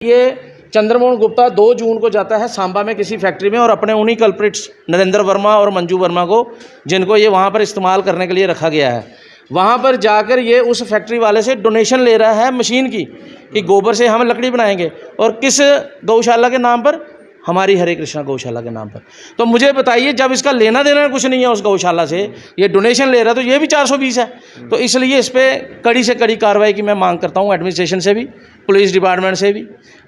ये चंद्रमोहन गुप्ता 2 जून को जाता है सांबा में किसी फैक्ट्री में और अपने उन्हीं कल्प्रिट्स नरेंद्र वर्मा और मंजू वर्मा को, जिनको ये वहाँ पर इस्तेमाल करने के लिए रखा गया है, वहाँ पर जाकर ये उस फैक्ट्री वाले से डोनेशन ले रहा है मशीन की कि गोबर से हम लकड़ी बनाएंगे, और किस गौशाला के नाम पर? हमारी हरे कृष्णा गौशाला के नाम पर। तो मुझे बताइए, जब इसका लेना देना कुछ नहीं है उस गौशाला से, ये डोनेशन ले रहा है, तो ये भी 420 है। तो इसलिए इस पर कड़ी से कड़ी कार्रवाई की मैं मांग करता हूँ, एडमिनिस्ट्रेशन से भी, पुलिस डिपार्टमेंट से भी,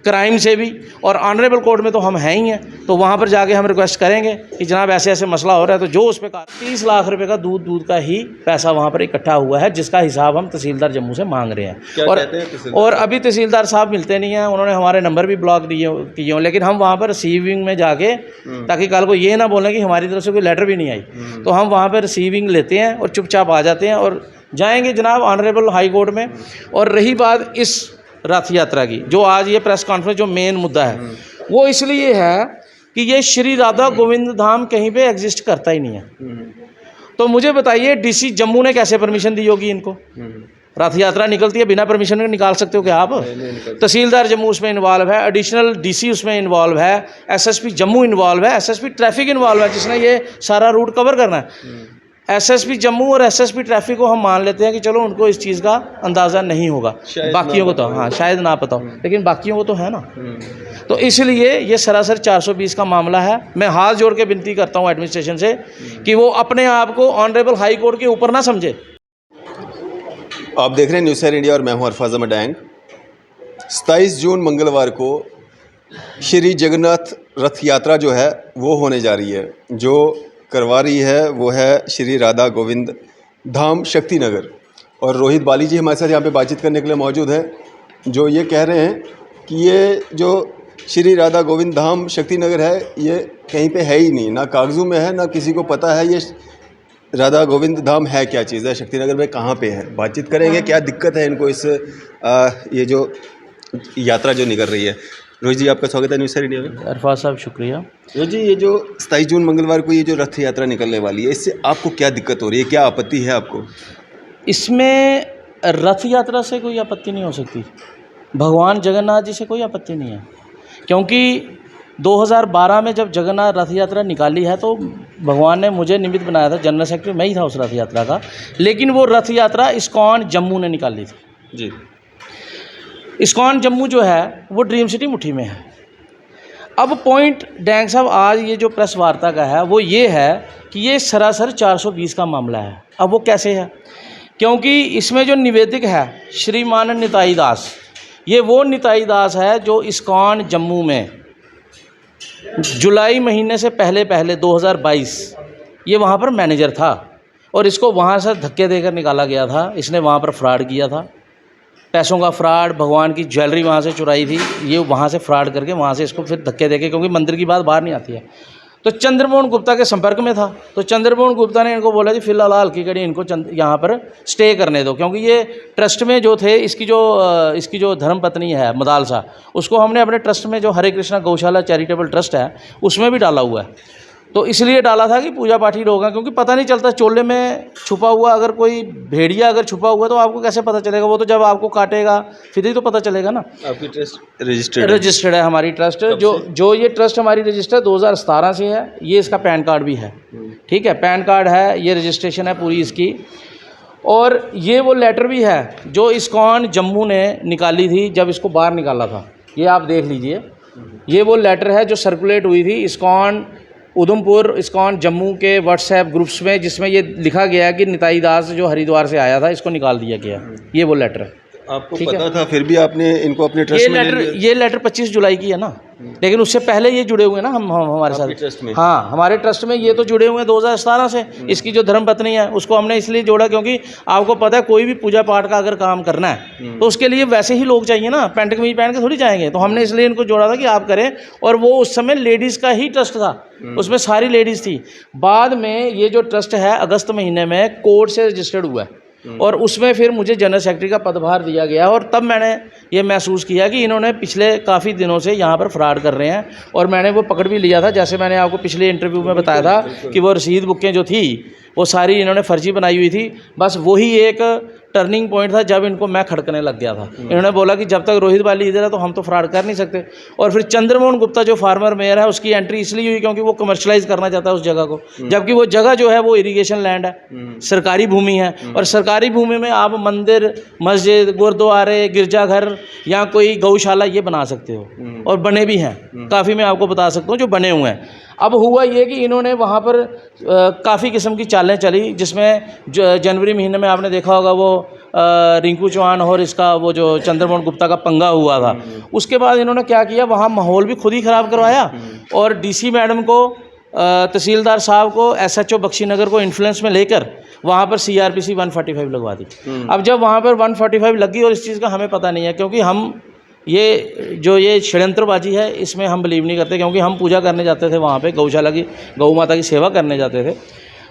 क्राइम से भी, और ऑनरेबल कोर्ट में तो हम हैं ही हैं, तो वहाँ पर जाके हम रिक्वेस्ट करेंगे कि जनाब ऐसे ऐसे मसला हो रहा है। तो जो उस पर 30 लाख रुपए का दूध का ही पैसा वहाँ पर इकट्ठा हुआ है, जिसका हिसाब हम तहसीलदार जम्मू से मांग रहे हैं। और अभी तहसीलदार साहब मिलते नहीं हैं, उन्होंने हमारे नंबर भी ब्लॉक किए हों, लेकिन हम वहाँ पर रिसीविंग में जाके, ताकि कल को ये ना बोलें कि हमारी तरफ से कोई लेटर भी नहीं आई, तो हम वहाँ पर रिसीविंग लेते हैं और चुपचाप आ जाते हैं और जाएंगे जनाब ऑनरेबल हाई कोर्ट में। और रही बात इस रथ यात्रा की, जो आज ये प्रेस कॉन्फ्रेंस जो मेन मुद्दा है, वो इसलिए है कि ये श्री राधा गोविंद धाम कहीं पे एग्जिस्ट करता ही नहीं है। तो मुझे बताइए, डीसी जम्मू ने कैसे परमिशन दी होगी इनको? रथ यात्रा निकलती है बिना परमिशन के, निकाल सकते हो क्या आप? तहसीलदार जम्मू उसमें इन्वॉल्व है, एडिशनल डीसी उसमें इन्वॉल्व है, एसएसपी जम्मू इन्वॉल्व है, एसएसपी ट्रैफिक इन्वॉल्व है, जिसने ये सारा रूट कवर करना है। एसएसपी जम्मू और एसएसपी ट्रैफिक को हम मान लेते हैं कि चलो उनको इस चीज़ का अंदाज़ा नहीं होगा, बाकियों को तो हाँ शायद ना पता हो, लेकिन बाकियों को तो है ना। तो इसलिए ये सरासर 420 का मामला है। मैं हाथ जोड़ के विनती करता हूँ एडमिनिस्ट्रेशन से कि वो अपने आप को ऑनरेबल हाई कोर्ट के ऊपर ना समझे। आप देख रहे हैं न्यूज़ शेयर इंडिया और मैं हूं अरफाज अहमद डैंग। 27 जून मंगलवार को श्री जगन्नाथ रथ यात्रा जो है वो होने जा रही है। जो करवा रही है वो है श्री राधा गोविंद धाम शक्ति नगर, और रोहित बाली जी हमारे साथ यहाँ पे बातचीत करने के लिए मौजूद है, जो ये कह रहे हैं कि ये जो श्री राधा गोविंद धाम शक्ति नगर है ये कहीं पे है ही नहीं, ना कागज़ों में है, ना किसी को पता है ये राधा गोविंद धाम है क्या चीज़ है, शक्ति नगर में कहाँ पे है। बातचीत करेंगे क्या दिक्कत है इनको इस ये जो यात्रा जो निकल रही है। रोहित जी आपका स्वागत है न्यूज़ शेयर इंडिया में। अरफाज साहब शुक्रिया। रोहित जी, ये जो 27 जून मंगलवार को ये जो रथ यात्रा निकलने वाली है, इससे आपको क्या दिक्कत हो रही है, क्या आपत्ति है आपको? इसमें रथ यात्रा से कोई आपत्ति नहीं हो सकती, भगवान जगन्नाथ जी से कोई आपत्ति नहीं है, क्योंकि 2012 में जब जगन्नाथ रथ यात्रा निकाली है तो भगवान ने मुझे निमित्त बनाया था, जनरल सेक्रेटरी मैं ही था उस रथ यात्रा का, लेकिन वो रथ यात्रा इस्कॉन जम्मू ने निकाली थी जी। इस्कॉन जम्मू जो है वो ड्रीम सिटी मुट्ठी में है। अब पॉइंट डैंग साहब आज ये जो प्रेस वार्ता का है वो ये है कि ये सरासर 420 का मामला है। अब वो कैसे है? क्योंकि इसमें जो निवेदक है श्रीमान निताई दास, ये वो निताई दास है जो इस्कॉन जम्मू में जुलाई महीने से पहले 2022 ये वहाँ पर मैनेजर था, और इसको वहाँ से धक्के देकर निकाला गया था। इसने वहाँ पर फ्रॉड किया था, पैसों का फ्रॉड, भगवान की ज्वेलरी वहाँ से चुराई थी, ये वहाँ से फ्रॉड करके वहाँ से इसको फिर धक्के देके, क्योंकि मंदिर की बात बाहर नहीं आती है, तो चंद्रमोहन गुप्ता के संपर्क में था। तो चंद्रमोहन गुप्ता ने इनको बोला कि फिलहाल हल्की कड़ी इनको यहाँ पर स्टे करने दो, क्योंकि ये ट्रस्ट में जो थे इसकी जो धर्मपत्नी है मदालसा, उसको हमने अपने ट्रस्ट में जो हरे कृष्णा गौशाला चैरिटेबल ट्रस्ट है उसमें भी डाला हुआ है। तो इसलिए डाला था कि पूजा पाठी लोग हैं, क्योंकि पता नहीं चलता चोले में छुपा हुआ, अगर कोई भेड़िया अगर छुपा हुआ तो आपको कैसे पता चलेगा? वो तो जब आपको काटेगा फिर ही तो पता चलेगा ना। आपकी ट्रस्ट रजिस्टर्ड है हमारी ट्रस्ट, जो ये ट्रस्ट हमारी रजिस्टर्ड 2017 से है। ये इसका पैन कार्ड भी है, ठीक है, पैन कार्ड है, ये रजिस्ट्रेशन है पूरी इसकी, और ये वो लेटर भी है जो इस्कॉन जम्मू ने निकाली थी जब इसको बाहर निकाला था। ये आप देख लीजिए, ये वो लेटर है जो सर्कुलेट हुई थी इस्कॉन उधमपुर इस्कॉन जम्मू के व्हाट्सएप ग्रुप्स में, जिसमें ये लिखा गया है कि निताई दास जो हरिद्वार से आया था इसको निकाल दिया गया। ये वो लेटर है। आपको पता था फिर भी आपने इनको अपने ट्रस्ट में ये लेटर 25 जुलाई की है ना, लेकिन उससे पहले ये जुड़े हुए हैं ना हम हमारे साथ ट्रस्ट में। हाँ, हमारे ट्रस्ट में ये तो जुड़े हुए हैं 2017 से। इसकी जो धर्मपत्नी है उसको हमने इसलिए जोड़ा क्योंकि आपको पता है कोई भी पूजा पाठ का अगर काम करना है तो उसके लिए वैसे ही लोग चाहिए ना, पैंट कमीज पहन के थोड़ी जाएंगे। तो हमने इसलिए इनको जोड़ा था कि आप करें, और वो उस समय लेडीज़ का ही ट्रस्ट था, उसमें सारी लेडीज़ थी। बाद में ये जो ट्रस्ट है अगस्त महीने में कोर्ट से रजिस्टर्ड हुआ है, और उसमें फिर मुझे जनरल सेक्रेटरी का पदभार दिया गया, और तब मैंने ये महसूस किया कि इन्होंने पिछले काफ़ी दिनों से यहाँ पर फ्रॉड कर रहे हैं, और मैंने वो पकड़ भी लिया था। जैसे मैंने आपको पिछले इंटरव्यू में बताया था कि वो रसीद बुकें जो थी वो सारी इन्होंने फर्जी बनाई हुई थी। बस वही एक टर्निंग पॉइंट था जब इनको मैं खड़कने लग गया था। इन्होंने बोला कि जब तक रोहित बाली इधर है तो हम तो फ्रॉड कर नहीं सकते। और फिर चंद्रमोहन गुप्ता जो फार्मर मेयर है उसकी एंट्री इसलिए हुई क्योंकि वो कमर्शलाइज करना चाहता है उस जगह को, जबकि वो जगह जो है वो इरिगेशन लैंड है, सरकारी भूमि है। और सरकारी भूमि में आप मंदिर, मस्जिद, गुरुद्वारे, गिरजाघर या कोई गौशाला ये बना सकते हो, और बने भी हैं काफ़ी। मैं आपको बता सकता हूँ जो बने हुए हैं। अब हुआ ये कि इन्होंने वहाँ पर काफ़ी किस्म की चालें चली, जिसमें जनवरी महीने में आपने देखा होगा वो रिंकू चौहान और इसका वो जो चंद्रमोहन गुप्ता का पंगा हुआ था। उसके बाद इन्होंने क्या किया, वहाँ माहौल भी खुद ही ख़राब करवाया और डीसी मैडम को, तहसीलदार साहब को, एसएचओ बख्शीनगर को इन्फ्लुएंस में लेकर वहाँ पर सीआरपीसी 145 लगवा दी। अब जब वहाँ पर 145 लगी, और इस चीज़ का हमें पता नहीं है क्योंकि हम ये षड्यंत्रबाजी है इसमें हम बिलीव नहीं करते, क्योंकि हम पूजा करने जाते थे वहाँ पे, गौशाला की, गौ माता की सेवा करने जाते थे।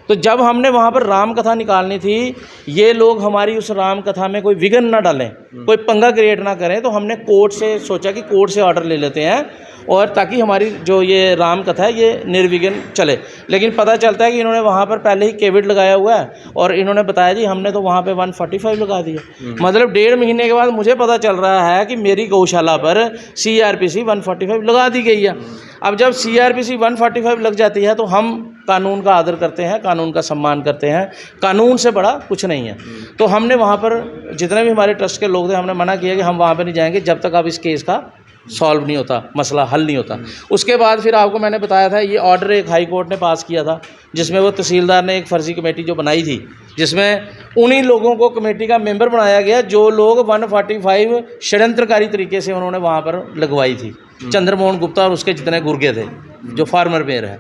तो जब हमने वहाँ पर राम कथा निकालनी थी, ये लोग हमारी उस राम कथा में कोई विघ्न ना डालें, कोई पंगा क्रिएट ना करें, तो हमने कोर्ट से सोचा कि कोर्ट से ऑर्डर ले लेते हैं, और ताकि हमारी जो ये राम कथा है ये निर्विघ्न चले। लेकिन पता चलता है कि इन्होंने वहाँ पर पहले ही केविट लगाया हुआ है, और इन्होंने बताया जी हमने तो वहाँ पे 145 लगा दिया। मतलब 1.5 महीने के बाद मुझे पता चल रहा है कि मेरी गौशाला पर सीआरपीसी 145 लगा दी गई है। अब जब सीआरपीसी 145 लग जाती है तो हम कानून का आदर करते हैं, कानून का सम्मान करते हैं, कानून से बड़ा कुछ नहीं है। तो हमने वहाँ पर जितने भी हमारे ट्रस्ट के लोग थे, हमने मना किया कि हम वहाँ पर नहीं जाएंगे जब तक अब इस केस का सॉल्व नहीं होता, मसला हल नहीं होता। उसके बाद फिर आपको मैंने बताया था ये ऑर्डर एक हाई कोर्ट ने पास किया था, जिसमें वो तहसीलदार ने एक फर्जी कमेटी जो बनाई थी, जिसमें उन्हीं लोगों को कमेटी का मेंबर बनाया गया जो लोग 145 षड्यंत्रकारी तरीके से उन्होंने वहाँ पर लगवाई थी। चंद्रमोहन गुप्ता और उसके जितने गुर्गे थे जो फार्मर मेयर है।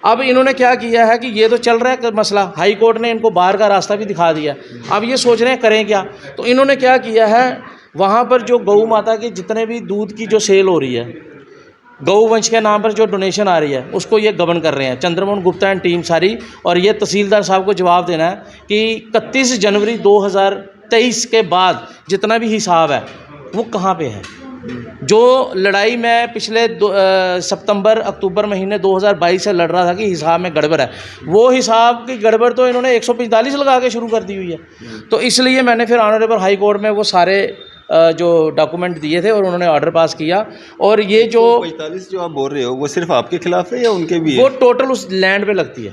अब इन्होंने क्या किया है कि ये तो चल रहा है मसला, हाई कोर्ट ने इनको बाहर का रास्ता भी दिखा दिया। अब ये सोच रहे हैं करें क्या, तो इन्होंने क्या किया है, वहाँ पर जो गौ माता के जितने भी दूध की जो सेल हो रही है, गौवंश के नाम पर जो डोनेशन आ रही है, उसको ये गवर्न कर रहे हैं चंद्रमोहन गुप्ता एंड टीम सारी। और ये तहसीलदार साहब को जवाब देना है कि 31 जनवरी 2023 के बाद जितना भी हिसाब है वो कहाँ पे है। जो लड़ाई मैं पिछले सितंबर अक्टूबर महीने 2022 से लड़ रहा था कि हिसाब में गड़बड़ है, वो हिसाब की गड़बड़ तो इन्होंने 145 लगा के शुरू कर दी हुई है। तो इसलिए मैंने फिर ऑनरेबल हाई कोर्ट में वो सारे जो डॉक्यूमेंट दिए थे और उन्होंने ऑर्डर पास किया। और ये जो 45 जो आप बोल रहे हो वो सिर्फ आपके खिलाफ है या उनके भी है? वो टोटल उस लैंड पे लगती है,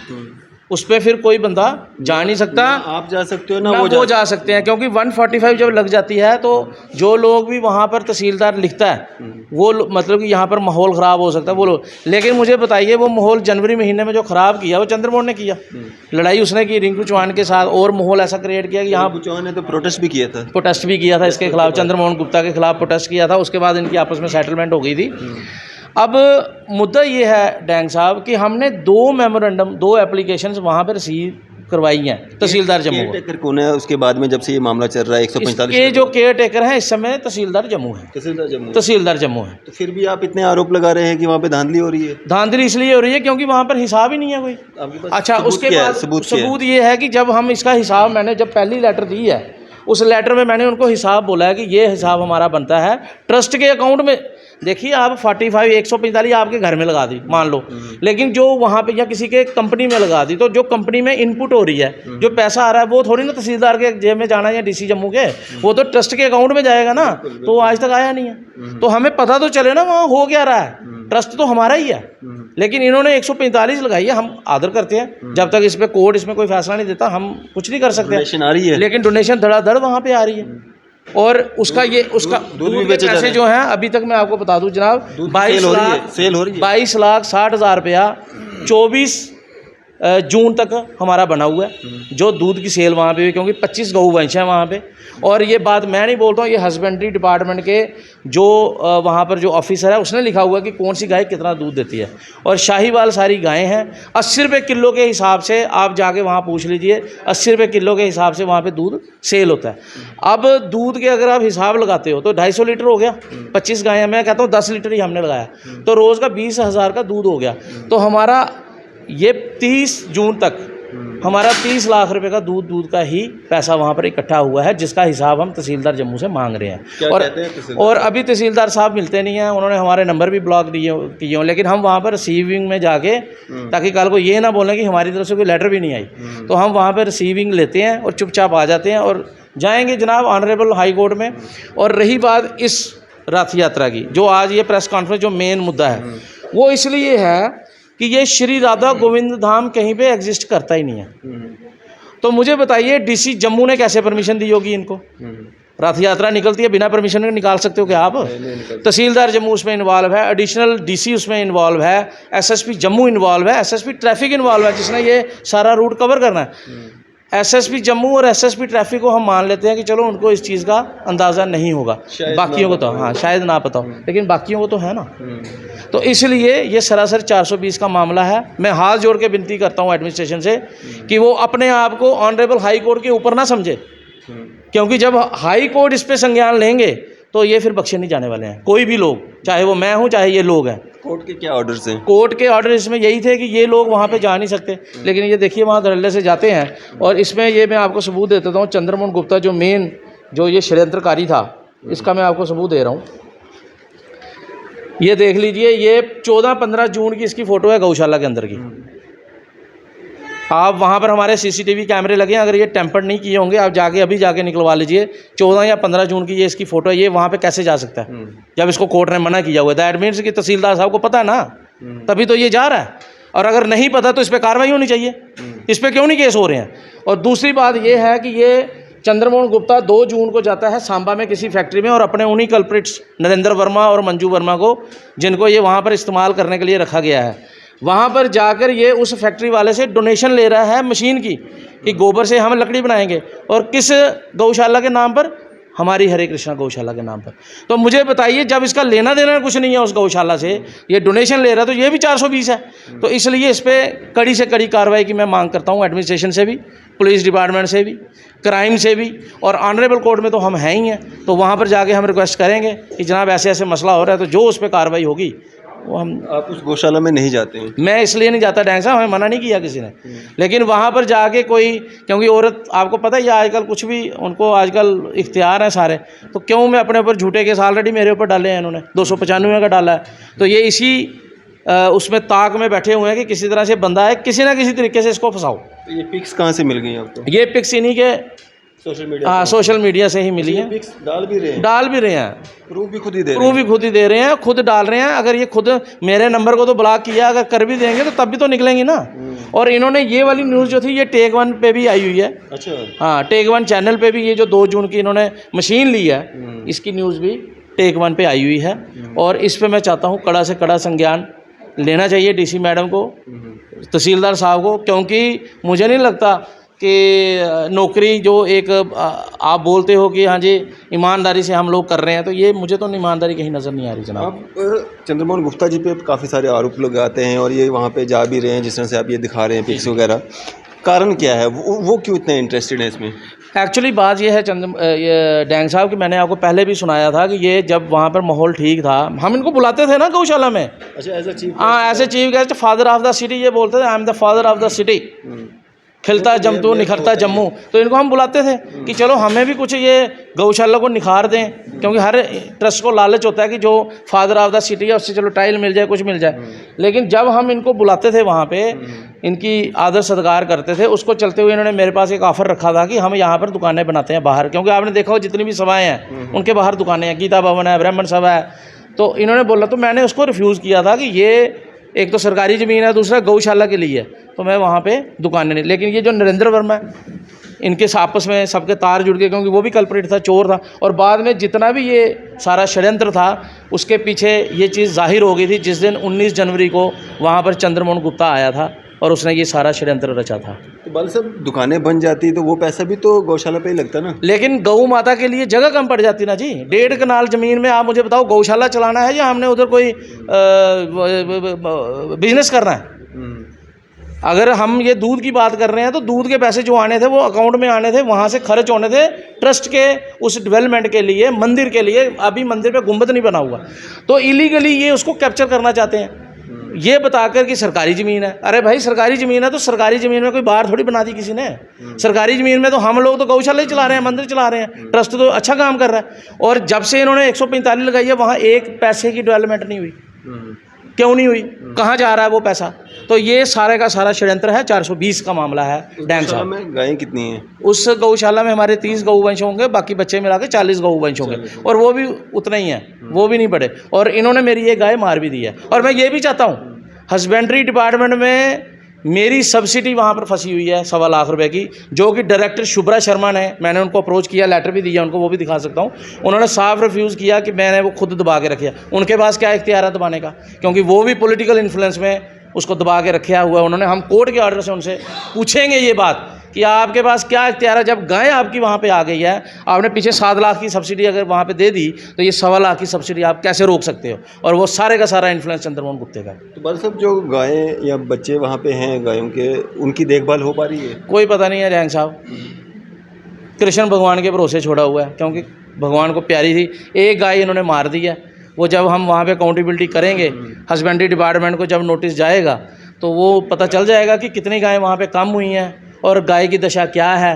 उस पर फिर कोई बंदा जा नहीं सकता। आप जा सकते हो ना वो जा सकते हैं, क्योंकि 145 जब लग जाती है तो जो लोग भी वहाँ पर तहसीलदार लिखता है वो मतलब कि यहाँ पर माहौल ख़राब हो सकता है वो लोग। लेकिन मुझे बताइए वो माहौल जनवरी महीने में जो ख़राब किया वो चंद्रमोहन ने किया, लड़ाई उसने की रिंकू चौहान के साथ, और माहौल ऐसा क्रिएट किया कि यहाँ चौहान ने तो प्रोटेस्ट भी किया था, इसके खिलाफ, चंद्रमोहन गुप्ता के खिलाफ प्रोटेस्ट किया था। उसके बाद इनकी आपस में सेटलमेंट हो गई थी। अब मुद्दा ये है डैंग साहब कि हमने 2 मेमोरेंडम, 2 एप्लीकेशंस वहाँ पर रिसीव करवाई हैं तहसीलदार जम्मू। टेकर कौन है उसके बाद में जब से ये मामला चल रहा है? 145 के जो केयर टेकर हैं इस समय तहसीलदार जम्मू है। तहसीलदार जम्मू है। तो फिर भी आप इतने आरोप लगा रहे हैं कि वहाँ पे धांधली हो रही है। धांधली इसलिए हो रही है क्योंकि वहाँ पर हिसाब ही नहीं है कोई। अच्छा, उसके बाद सबूत ये है कि जब हम इसका हिसाब, मैंने जब पहली लेटर दी है उस लेटर में मैंने उनको हिसाब बोला है कि ये हिसाब हमारा बनता है ट्रस्ट के अकाउंट में। देखिए आप 45 145 आपके घर में लगा दी मान लो, लेकिन जो वहाँ पे या किसी के कंपनी में लगा दी, तो जो कंपनी में इनपुट हो रही है, जो पैसा आ रहा है वो थोड़ी ना तहसीलदार के जेब में जाना है या डीसी जम्मू के, वो तो ट्रस्ट के अकाउंट में जाएगा ना। तो आज तक आया नहीं है, तो हमें पता तो चले ना वहाँ हो क्या रहा है। ट्रस्ट तो हमारा ही है, लेकिन इन्होंने 145 लगाई है। हम आदर करते हैं, जब तक इस पर कोर्ट इसमें कोई फैसला नहीं देता हम कुछ नहीं कर सकते। डोनेशन आ रही है, लेकिन डोनेशन धड़ाधड़ वहाँ पे आ रही है। और उसका दूध के पैसे जो हैं अभी तक मैं आपको बता दूं जनाब, 22 लाख 60 हज़ार रुपया 24 जून तक हमारा बना हुआ है जो दूध की सेल वहाँ पे हुई, क्योंकि 25 गौवंश हैं वहाँ पे। और ये बात मैं नहीं बोलता हूँ, ये हस्बेंड्री डिपार्टमेंट के जो वहाँ पर जो ऑफिसर है उसने लिखा हुआ है कि कौन सी गाय कितना दूध देती है। और शाहीवाल सारी गायें हैं। 80 रुपये किलो के हिसाब से आप जाके वहाँ पूछ लीजिए, 80 रुपये किलो के हिसाब से वहाँ पे दूध सेल होता है। अब दूध के अगर आप हिसाब लगाते हो तो 250 लीटर हो गया, 25 गायें, मैं कहता हूँ 10 लीटर ही हमने लगाया, तो रोज़ का 20,000 का दूध हो गया। तो हमारा ये 30 जून तक हमारा 30 लाख रुपए का दूध का ही पैसा वहाँ पर इकट्ठा हुआ है, जिसका हिसाब हम तहसीलदार जम्मू से मांग रहे हैं। और अभी तहसीलदार साहब मिलते नहीं हैं, उन्होंने हमारे नंबर भी ब्लॉक किए हों, लेकिन हम वहाँ पर रिसीविंग में जाके, ताकि कल को ये ना बोलें कि हमारी तरफ से कोई लेटर भी नहीं आई, तो हम वहाँ पर रिसीविंग लेते हैं और चुपचाप आ जाते हैं और जाएंगे जनाब ऑनरेबल हाई कोर्ट में। और रही बात इस रथ यात्रा की, जो आज ये प्रेस कॉन्फ्रेंस जो मेन मुद्दा है वो इसलिए है कि ये श्री राधा गोविंद धाम कहीं पे एग्जिस्ट करता ही नहीं है। तो मुझे बताइए डीसी जम्मू ने कैसे परमिशन दी होगी इनको? रथ यात्रा निकलती है बिना परमिशन के निकाल सकते हो क्या आप? तहसीलदार जम्मू उसमें इन्वॉल्व है, एडिशनल डीसी उसमें इन्वॉल्व है, एसएसपी जम्मू इन्वॉल्व है, एसएसपी ट्रैफिक इन्वॉल्व है जिसने ये सारा रूट कवर करना है। एसएसपी जम्मू और एसएसपी ट्रैफिक को हम मान लेते हैं कि चलो उनको इस चीज़ का अंदाज़ा नहीं होगा, बाकियों को तो हाँ शायद ना पता हो, लेकिन बाकियों को तो है ना। तो इसलिए ये सरासर 420 का मामला है। मैं हाथ जोड़ के विनती करता हूँ एडमिनिस्ट्रेशन से कि वो अपने आप को ऑनरेबल हाई कोर्ट के ऊपर ना समझे, क्योंकि जब हाई कोर्ट इस पे संज्ञान लेंगे तो ये फिर बख्शे नहीं जाने वाले हैं कोई भी लोग, चाहे वो मैं हूँ चाहे ये लोग हैं। कोर्ट के क्या ऑर्डर्स हैं? कोर्ट के ऑर्डर इसमें यही थे कि ये लोग वहाँ पे जा नहीं सकते, लेकिन ये देखिए वहाँ धड़ल्ले से जाते हैं। और इसमें ये मैं आपको सबूत दे देता हूँ, चंद्रमोहन गुप्ता जो मेन जो ये षड्यंत्रकारी था, इसका मैं आपको सबूत दे रहा हूँ। ये देख लीजिए, ये 14-15 जून की इसकी फ़ोटो है गौशाला के अंदर की। आप वहाँ पर हमारे सीसीटीवी कैमरे लगे हैं, अगर ये टेम्पर्ड नहीं किए होंगे आप जाके अभी जाके निकलवा लीजिए। 14 या 15 जून की ये इसकी फ़ोटो है। ये वहाँ पे कैसे जा सकता है जब इसको कोर्ट ने मना किया हुआ है? दैट मीन्स कि तहसीलदार साहब को पता है ना, तभी तो ये जा रहा है। और अगर नहीं पता तो इस पर कार्रवाई होनी चाहिए, इस पर क्यों नहीं केस हो रहे हैं? और दूसरी बात ये है कि ये चंद्रमोहन गुप्ता 2 जून को जाता है सांबा में किसी फैक्ट्री में और अपने उन्हीं कल्प्रिट्स नरेंद्र वर्मा और मंजू वर्मा को, जिनको ये वहाँ पर इस्तेमाल करने के लिए रखा गया है, वहाँ पर जाकर ये उस फैक्ट्री वाले से डोनेशन ले रहा है मशीन की कि गोबर से हम लकड़ी बनाएंगे। और किस गौशाला के नाम पर? हमारी हरे कृष्णा गौशाला के नाम पर। तो मुझे बताइए, जब इसका लेना देना कुछ नहीं है उस गौशाला से, ये डोनेशन ले रहा है, तो ये भी 420 है। तो इसलिए इस पर कड़ी से कड़ी कार्रवाई की मैं मांग करता हूँ एडमिनिस्ट्रेशन से भी, पुलिस डिपार्टमेंट से भी, क्राइम से भी, और ऑनरेबल कोर्ट में तो हम हैं ही हैं। तो वहाँ पर जाके हम रिक्वेस्ट करेंगे कि जनाब ऐसे ऐसे मसला हो रहा है, तो जो उस पर कार्रवाई होगी वो हम। आप उस गौशाला में नहीं जाते हैं? मैं इसलिए नहीं जाता डैंग साहब, हमें मना नहीं किया किसी ने, लेकिन वहाँ पर जाके कोई, क्योंकि औरत आपको पता है ये आजकल कुछ भी उनको आजकल इख्तियार है सारे, तो क्यों मैं अपने ऊपर झूठे केस ऑलरेडी मेरे ऊपर डाले हैं इन्होंने, 295 का डाला है। तो ये इसी उसमें ताक में बैठे हुए हैं कि किसी तरह से बंदा है, किसी ना किसी तरीके से इसको फंसाओ। तो ये पिक्स कहाँ से मिल गई आपको? ये पिक्स इन्हीं के सोशल मीडिया? हाँ, सोशल मीडिया से ही मिली है। पिक्स डाल भी रहे हैं? डाल भी रहे हैं, प्रूफ भी खुद ही दे रहे हैं? प्रूफ भी खुद ही दे रहे हैं, खुद डाल रहे हैं। अगर ये खुद मेरे नंबर को तो ब्लॉक किया, अगर कर भी देंगे तो तब भी तो निकलेंगी ना। और इन्होंने ये वाली न्यूज़ जो थी ये टेक 1 पे भी आई हुई है। अच्छा। हाँ, टेक 1 चैनल पे भी ये जो 2 जून की इन्होंने मशीन ली है, इसकी न्यूज़ भी टेक 1 पे आई हुई है। और इस पर मैं चाहता हूँ कड़ा से कड़ा संज्ञान लेना चाहिए डीसी मैडम को, तहसीलदार साहब को, क्योंकि मुझे नहीं लगता कि नौकरी जो एक आप बोलते हो कि हाँ जी ईमानदारी से हम लोग कर रहे हैं, तो ये मुझे तो ईमानदारी कहीं नज़र नहीं आ रही जनाब। अब चंद्रमोहन गुप्ता जी पे काफ़ी सारे आरोप लगाते हैं और ये वहाँ पे जा भी रहे हैं, जिस तरह से आप ये दिखा रहे हैं पिक्स वगैरह, कारण क्या है? वो क्यों इतने इंटरेस्टेड है इसमें? एक्चुअली बात ये है ये डैंग साहब कि मैंने आपको पहले भी सुनाया था कि ये जब वहाँ पर माहौल ठीक था, हम इनको बुलाते थे ना गौशाला में। अच्छा, एज अ चीफ? हाँ, as a chief guest, father of the city ये बोलते थे, I am the father of the city, खिलता जमतू निखरता जम्मू। तो इनको हम बुलाते थे कि चलो हमें भी कुछ ये गौशाला को निखार दें, क्योंकि हर ट्रस्ट को लालच होता है कि जो फादर ऑफ द सिटी है उससे चलो टाइल मिल जाए, कुछ मिल जाए। लेकिन जब हम इनको बुलाते थे वहाँ पे, इनकी आदर सत्कार करते थे, उसको चलते हुए इन्होंने मेरे पास एक ऑफ़र रखा था कि हम यहाँ पर दुकानें बनाते हैं बाहर, क्योंकि आपने देखा हो जितनी भी सभाएँ हैं उनके बाहर दुकानें हैं, गीता भवन है, ब्राह्मण सभा है। तो इन्होंने बोला, तो मैंने उसको रिफ्यूज़ किया था कि ये एक तो सरकारी ज़मीन है, दूसरा गौशाला के लिए, तो मैं वहाँ पे दुकानें नहीं। लेकिन ये जो नरेंद्र वर्मा है, इनके आपस में सबके तार जुड़ गए, क्योंकि वो भी कल्प्रिट था, चोर था। और बाद में जितना भी ये सारा षड्यंत्र था उसके पीछे ये चीज़ जाहिर हो गई थी जिस दिन 19 जनवरी को वहाँ पर चंद्रमोहन गुप्ता आया था और उसने ये सारा षड्यंत्र रचा था। तो बाल साहब, दुकानें बन जाती तो वो पैसा भी तो गौशाला पे ही लगता ना? लेकिन गौ माता के लिए जगह कम पड़ जाती ना जी। 1.5 कनाल ज़मीन में आप मुझे बताओ गौशाला चलाना है या हमने उधर कोई बिजनेस करना है? अगर हम ये दूध की बात कर रहे हैं तो दूध के पैसे जो आने थे वो अकाउंट में आने थे, वहाँ से खर्च होने थे ट्रस्ट के उस डेवलपमेंट के लिए, मंदिर के लिए। अभी मंदिर पे गुंबद नहीं बना हुआ, तो इलीगली ये उसको कैप्चर करना चाहते हैं, ये बताकर कि सरकारी ज़मीन है। अरे भाई, सरकारी ज़मीन है तो सरकारी ज़मीन में कोई बाहर थोड़ी बना दी किसी ने। सरकारी ज़मीन में तो हम लोग तो गौशाला ही चला रहे हैं, मंदिर चला रहे हैं, ट्रस्ट तो अच्छा काम कर रहा है। और जब से इन्होंने 145 लगाई है, वहाँ 1 पैसे की डेवलपमेंट नहीं हुई। क्यों नहीं हुई? कहाँ जा रहा है वो पैसा? तो ये सारे का सारा षड्यंत्र है। 420 का मामला है डैंग साहब। में गायें कितनी हैं? उस गौशाला में हमारे 30 गौवंश होंगे, बाकी बच्चे मिला के 40 गौवंश होंगे, और वो भी उतना ही है, वो भी नहीं बढ़े। और इन्होंने मेरी ये गाय मार भी दी है। और मैं ये भी चाहता हूँ, हस्बेंड्री डिपार्टमेंट में मेरी सब्सिडी वहाँ पर फंसी हुई है 1.25 लाख रुपए की, जो कि डायरेक्टर शुभ्रा शर्मा ने, मैंने उनको अप्रोच किया, लेटर भी दिया उनको, वो भी दिखा सकता हूँ। उन्होंने साफ रिफ्यूज़ किया कि मैंने वो खुद दबा के रखा। उनके पास क्या इख्तियार है दबाने का, क्योंकि वो भी पॉलिटिकल इन्फ्लुएंस में उसको दबा के रखा हुआ है उन्होंने। हम कोर्ट के ऑर्डर से उनसे पूछेंगे ये बात कि आपके पास क्या इख्तियार है, जब गाय आपकी वहाँ पे आ गई है, आपने पीछे 7 लाख की सब्सिडी अगर वहाँ पे दे दी, तो ये 1.25 लाख की सब्सिडी आप कैसे रोक सकते हो? और वो सारे का सारा इन्फ्लुएंस चंद्रमोहन गुप्ते का है। तो बादल साहब, जो गायें या बच्चे वहाँ पे हैं गायों के, उनकी देखभाल हो पा रही है? कोई पता नहीं है डैंग साहब, कृष्ण भगवान के भरोसे छोड़ा हुआ है, क्योंकि भगवान को प्यारी थी। एक गाय इन्होंने मार दी है। वो जब हम वहाँ पे अकाउंटेबिलिटी करेंगे, हस्बेंड्री डिपार्टमेंट को जब नोटिस जाएगा, तो वो पता चल जाएगा कि कितनी गायें वहाँ पे कम हुई हैं और गाय की दशा क्या है,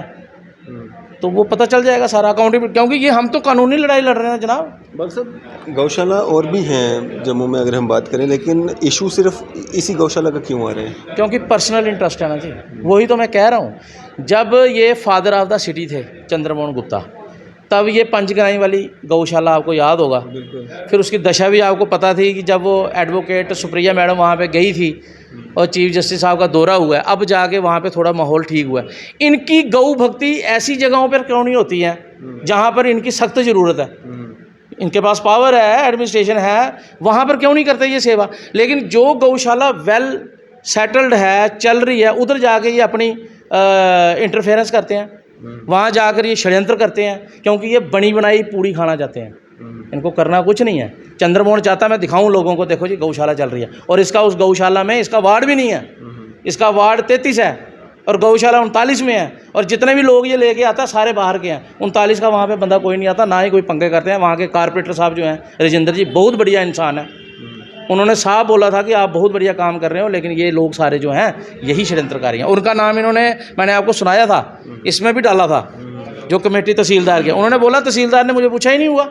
तो वो पता चल जाएगा सारा अकाउंटेबिलिटी। क्योंकि ये हम तो कानूनी लड़ाई लड़ रहे हैं जनाब। बादल साहब, गौशाला और भी हैं जम्मू में अगर हम बात करें, लेकिन इशू सिर्फ इसी गौशाला का क्यों आ रहे हैं? क्योंकि पर्सनल इंटरेस्ट है ना जी, वही तो मैं कह रहा हूँ। जब ये फादर ऑफ द सिटी थे चंद्रमोहन गुप्ता, तब ये पंचग्राही वाली गौशाला आपको याद होगा। फिर उसकी दशा भी आपको पता थी कि जब वो एडवोकेट सुप्रिया मैडम वहाँ पे गई थी और चीफ जस्टिस साहब का दौरा हुआ है, अब जाके वहाँ पे थोड़ा माहौल ठीक हुआ है। इनकी गौ भक्ति ऐसी जगहों पर क्यों नहीं होती है जहाँ पर इनकी सख्त ज़रूरत है? इनके पास पावर है, एडमिनिस्ट्रेशन है, वहाँ पर क्यों नहीं करते ये सेवा? लेकिन जो गौशाला वेल सेटल्ड है, चल रही है, उधर जाके ये अपनी इंटरफेरेंस करते हैं, वहाँ जाकर ये षड्यंत्र करते हैं, क्योंकि ये बनी बनाई पूड़ी खाना चाहते हैं। इनको करना कुछ नहीं है। चंद्रमोहन चाहता मैं दिखाऊं लोगों को, देखो जी गौशाला चल रही है, और इसका उस गौशाला में इसका वार्ड भी नहीं है, इसका वार्ड 33 है और गौशाला 39 में है, और जितने भी लोग ये लेके आता है सारे बाहर के हैं। 39 का वहाँ पे बंदा कोई नहीं आता, ना ही कोई पंगे करते हैं। वहाँ के कारपोरेटर साहब जो हैं राजेंद्र जी, बहुत बढ़िया इंसान है। उन्होंने साफ बोला था कि आप बहुत बढ़िया काम कर रहे हो, लेकिन ये लोग सारे जो हैं यही षड्यंत्रकारी हैं। उनका नाम इन्होंने, मैंने आपको सुनाया था, इसमें भी डाला था, जो कमेटी तहसीलदार की। उन्होंने बोला तहसीलदार ने मुझे पूछा ही नहीं हुआ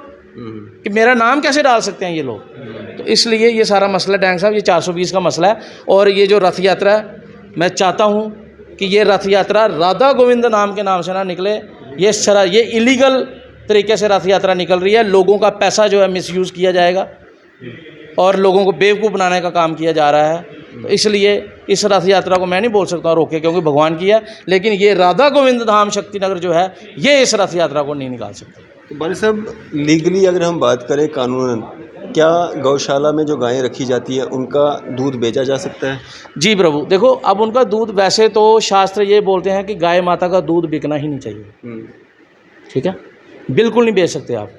कि मेरा नाम कैसे डाल सकते हैं ये लोग। तो इसलिए ये सारा मसला डैंग साहब, ये 420 का मसला है। और ये जो रथ यात्रा है, मैं चाहता हूँ कि ये रथ यात्रा राधा गोविंद नाम के नाम से ना निकले। ये इलीगल तरीके से रथ यात्रा निकल रही है। लोगों का पैसा जो है मिसयूज़ किया जाएगा और लोगों को बेवकूफ़ बनाने का काम किया जा रहा है। तो इसलिए इस रथ यात्रा को मैं नहीं बोल सकता रोके, क्योंकि भगवान की है, लेकिन ये राधा गोविंद धाम शक्तिनगर जो है, ये इस रथ यात्रा को नहीं निकाल सकते। तो बादल साहब, लीगली अगर हम बात करें कानूनन, क्या गौशाला में जो गायें रखी जाती है उनका दूध बेचा जा सकता है? जी प्रभु, देखो अब उनका दूध, वैसे तो शास्त्र ये बोलते हैं कि गाय माता का दूध बिकना ही नहीं चाहिए, ठीक है, बिल्कुल नहीं बेच सकते आप।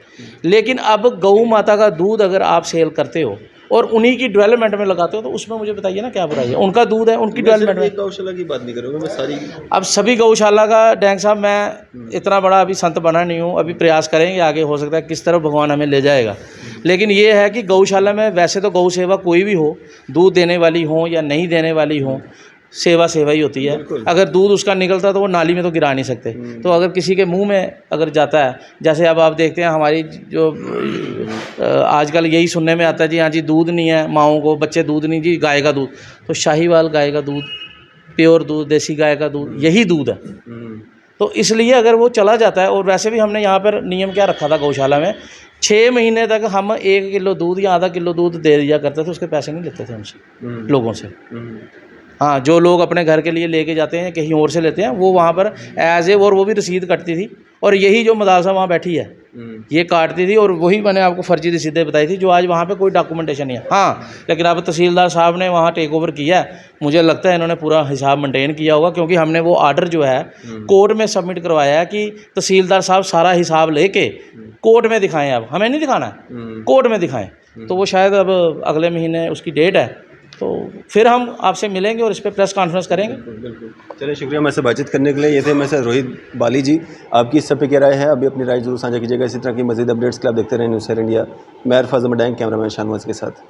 लेकिन अब गौ माता का दूध अगर आप सेल करते हो और उन्हीं की डेवलपमेंट में लगाते हो, तो उसमें मुझे बताइए ना क्या बुराई है? उनका दूध है, उनकी डेवलपमेंट में। गौशाला की बात नहीं करूँगा मैं, सारी अब सभी गौशाला का डैंग साहब, मैं इतना बड़ा अभी संत बना नहीं हूँ, अभी प्रयास करेंगे आगे, हो सकता है किस तरफ भगवान हमें ले जाएगा। लेकिन ये है कि गौशाला में वैसे तो गौ सेवा कोई भी हो, दूध देने वाली हो या नहीं देने वाली हो, सेवा ही होती है। अगर दूध उसका निकलता तो वो नाली में तो गिरा नहीं सकते। तो अगर किसी के मुंह में अगर जाता है, जैसे अब आप देखते हैं हमारी जो आजकल यही सुनने में आता है जी, हाँ जी दूध नहीं है माओं को, बच्चे दूध नहीं जी, गाय का दूध, तो शाहीवाल गाय का दूध, प्योर दूध, देसी गाय का दूध, यही दूध है। तो इसलिए अगर वो चला जाता है, और वैसे भी हमने यहाँ पर नियम क्या रखा था गौशाला में, 6 महीने तक हम 1 किलो दूध या आधा किलो दूध दे दिया करते थे, उसके पैसे नहीं लेते थे हमसे, लोगों से। हाँ, जो लोग अपने घर के लिए लेके जाते हैं, कहीं और से लेते हैं, वो वहाँ पर एज ए, और वो भी रसीद कटती थी, और यही जो मदारसा वहाँ बैठी है ये काटती थी, और वही मैंने आपको फर्जी रसीदें बताई थी, जो आज वहाँ पे कोई डॉक्यूमेंटेशन नहीं है। हाँ, लेकिन अब तहसीलदार साहब ने वहाँ टेक ओवर किया है, मुझे लगता है इन्होंने पूरा हिसाब मेंटेन किया होगा, क्योंकि हमने वो आर्डर जो है कोर्ट में सबमिट करवाया है कि तहसीलदार साहब सारा हिसाब लेके कोर्ट में दिखाएं। अब हमें नहीं दिखाना है, कोर्ट में दिखाएं। तो वो शायद अब अगले महीने उसकी डेट है, तो फिर हम आपसे मिलेंगे और इस पर प्रेस कॉन्फ्रेंस करेंगे। बिल्कुल। चलिए, शुक्रिया मेरे से बातचीत करने के लिए। ये थे मेरे से रोहित बाली जी। आपकी इस सब पे क्या राय है? अभी अपनी राय जरूर साझा कीजिएगा। इसी तरह की मज़ीद अपडेट्स के लिए आप देखते रहें न्यूज़ इंडिया। मैं अरफाज अहमद, कैमरामैन शानवाज के साथ।